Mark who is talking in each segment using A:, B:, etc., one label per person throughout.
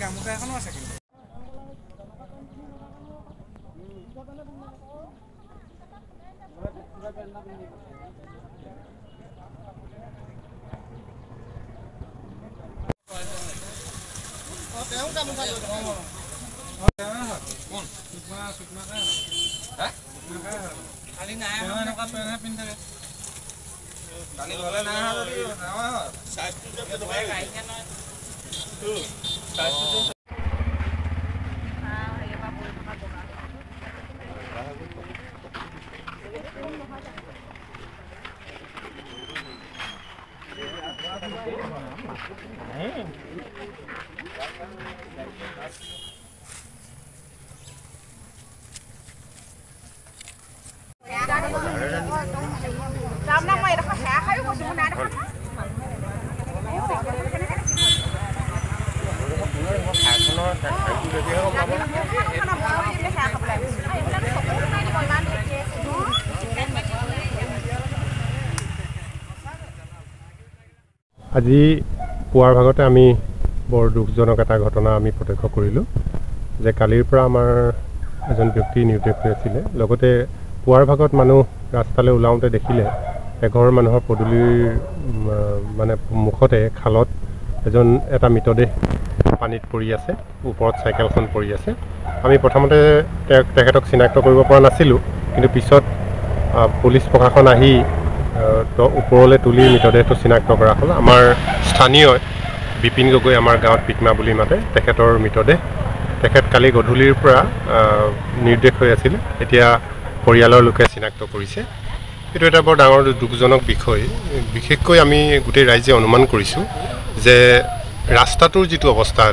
A: গামোচা এখনো আছে কিন্তু
B: আজি পুৱাৰ ভাগতে আমি বৰ দুখজনক এটা ঘটনা আমি প্ৰত্যক্ষ কৰিলোঁ যে কালিৰ পৰা আমাৰ এজন ব্যক্তি নিৰুদ্দেশ হৈ আছিলে লগতে পুৱাৰ ভাগত মানুহ ৰাস্তালৈ ওলাওঁতে দেখিলে এঘৰ মানুহৰ পদূলিৰ মানে মুখতে খালত এটা মৃতদেহ পানীত পৰি আছে ওপৰত চাইকেলখন পৰি আছে আমি প্ৰথমতে তেখেতক চিনাক্ত কৰিব পৰা নাছিলোঁ কিন্তু পিছত পুলিচ প্ৰশাসন আহি ওপৰলৈ তুলি মৃতদেহটো চিনাক্ত কৰা হ'ল আমাৰ স্থানীয় বিপিন গগৈ আমাৰ গাঁৱত পিকমা বুলি মাতে তেখেতৰ মৃতদেহ তেখেত কালি গধূলিৰ পৰা নিৰ্দেশ হৈ আছিল এতিয়া পৰিয়ালৰ লোকে চিনাক্ত কৰিছে এইটো এটা বৰ ডাঙৰ দুখজনক বিষয় বিশেষকৈ আমি গোটেই ৰাইজে অনুমান কৰিছোঁ যে ৰাস্তাটোৰ যিটো অৱস্থা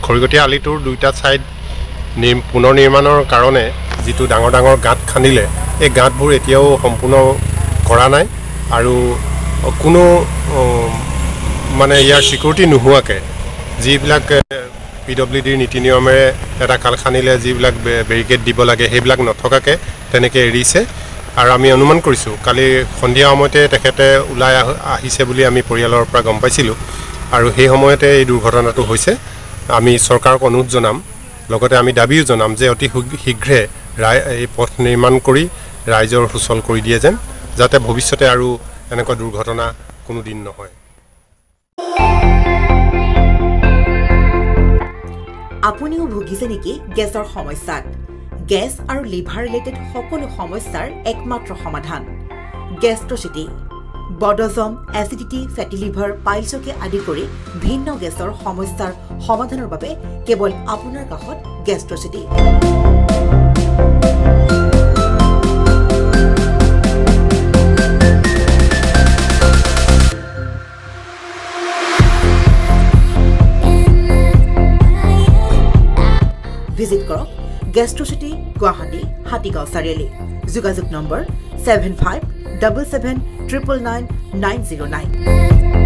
B: খৰিগটীয়া আলিটোৰ দুইটা ছাইড পুনৰ নিৰ্মাণৰ কাৰণে যিটো ডাঙৰ ডাঙৰ গাঁত খান্দিলে এই গাঁতবোৰ এতিয়াও সম্পূৰ্ণ কৰা নাই আৰু কোনো মানে ইয়াৰ সিকিউৰিটি নোহোৱাকৈ যিবিলাক PWDৰ নীতি নিয়মেৰে এটা খাল খান্দিলে যিবিলাক বেৰিকেড দিব লাগে সেইবিলাক নথকাকৈ তেনেকৈ এৰিছে আৰু আমি অনুমান কৰিছোঁ কালি সন্ধিয়া সময়তে তেখেতে ওলাই আহিছে বুলি আমি পৰিয়ালৰ পৰা গম পাইছিলোঁ আৰু সেই সময়তে এই দুৰ্ঘটনাটো হৈছে আমি চৰকাৰক অনুৰোধ জনাম লগতে আমি দাবীও জনাম যে অতি শীঘ্ৰে এই পথ নিৰ্মাণ কৰি ৰাইজৰ সুচল কৰি দিয়ে যেন যাতে ভৱিষ্যতে আৰু এনেকুৱা দুৰ্ঘটনা কোনো দিন নহয়
C: আপুনিও ভুগিছে নেকি গেছৰ সমস্যাত গেছ আৰু লিভাৰ ৰিলেটেড সকলো সমস্যাৰ একমাত্ৰ সমাধান গেষ্ট্ৰচিটি বডজম এচিডিটি ফেটি লিভাৰ পাইলছকে আদি কৰি ভিন্ন গেছৰ সমস্যাৰ সমাধানৰ বাবে কেৱল আপোনাৰ কাষত গেষ্ট্ৰচিটি ভিজিট কৰক গেষ্ট্ৰচিটি গুৱাহাটী হাতীগাঁও চাৰিআলি যোগাযোগ নম্বৰ 7577999909